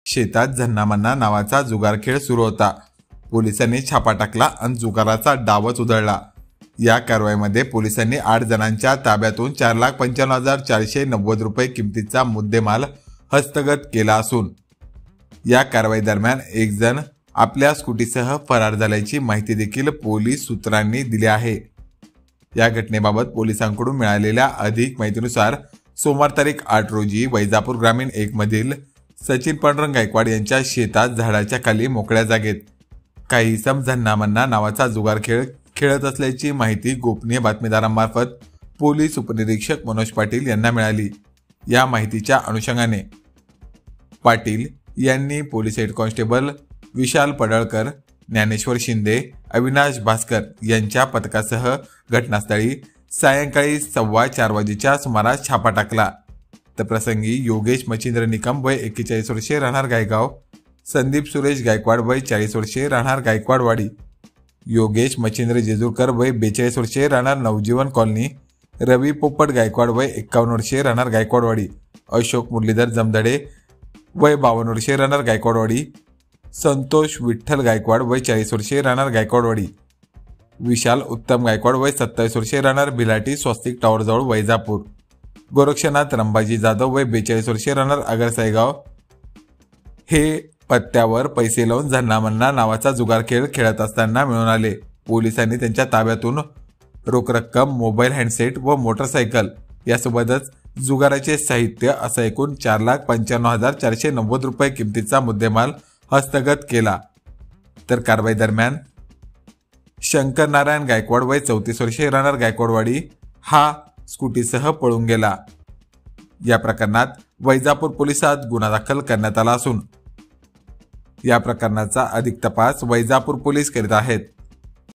शेतात झन्नामन्ना नावाचा जुगार खेळ सुरू होता। पोलिसांनी छापा टाकला आणि जुगाराचा डावच उधळला। या कारवाईमध्ये पोलिसांनी 8 जणांच्या ताब्यातून 4,95,490 रुपये किमतीचा मुद्देमाल हस्तगत केला असून या कारवाई दरम्यान एक जण आपल्या स्कूटीसह फरार झाल्याची माहिती देखील पोलीस सूत्रांनी दिली आहे। या घटनेबाबत पोलिसांकडून मिळालेल्या अधिक माहितीनुसार सोमवार तारीख 8 रोजी वैजापूर ग्रामीण 1 मधील सचिन पांडुरंग गायकवाड यांच्या शेतात झाडाच्या खाली मोकळ्या जागेत काही इसम झन्नामन्ना नावाचा जुगार खेळ खेळत असल्याची माहिती गोपनीय बातमीदारांमार्फत पोलीस उपनिरीक्षक मनोज पाटील यांना मिळाली। या माहितीच्या अनुषंगाने पाटील यांनी पोलीस हेड कॉन्स्टेबल विशाल पडळकर, ज्ञानेश्वर शिंदे, अविनाश भास्कर यांच्या पथकासह घटनास्थळी सायंकाळी 4:15 वाजेच्या सुमारास छापा टाकला। तर प्रसंगी योगेश मच्छिंद्र निकम वय 41 वर्षे राहणार गायगाव, संदीप सुरेश गायकवाड वय 40 वर्षे राहणार गायकवाडवाडी, योगेश मच्छिंद्र जेजूरकर वय 42 वर्षे राहणार नवजीवन कॉलनी, रवी पोपट गायकवाड वय 51 वर्षे राहणार गायकवाडवाडी, अशोक मुरलीधर जमदडे वय 52 वर्षे राहणार गायकवाडवाडी, संतोष विठ्ठल गायकवाड वय 40 वर्षे राहणार गायकवाडवाडी, विशाल उत्तम गायकवाड वय 27 वर्षे राहणार भिलाटी स्वस्तिक टॉवरजवळ वैजापूर, गोरक्षनाथ रंबाजी जाधव वय 42 वर्षे राहणार आगरसाईगाव हे पत्त्यावर पैसे लावून झन्नामन्ना नावाचा जुगार खेळ खेळत असताना मिळून आले। पोलिसांनी त्यांच्या ताब्यातून रोख रक्कम, मोबाईल हँडसेट व मोटरसायकल यासोबतच जुगाराचे साहित्य असा एकूण 4,95,490 रुपये किमतीचा मुद्देमाल हस्तगत केला। तर कारवाई दरम्यान शंकर नारायण गायकवाड वय 34 वर्षे राहणार गायकवाडवाडी हा स्कूटीसह पळून गेला। या प्रकरणात वैजापूर पोलिसात गुन्हा दाखल करण्यात आला असून या प्रकरणाचा अधिक तपास वैजापूर पोलीस करीत आहेत।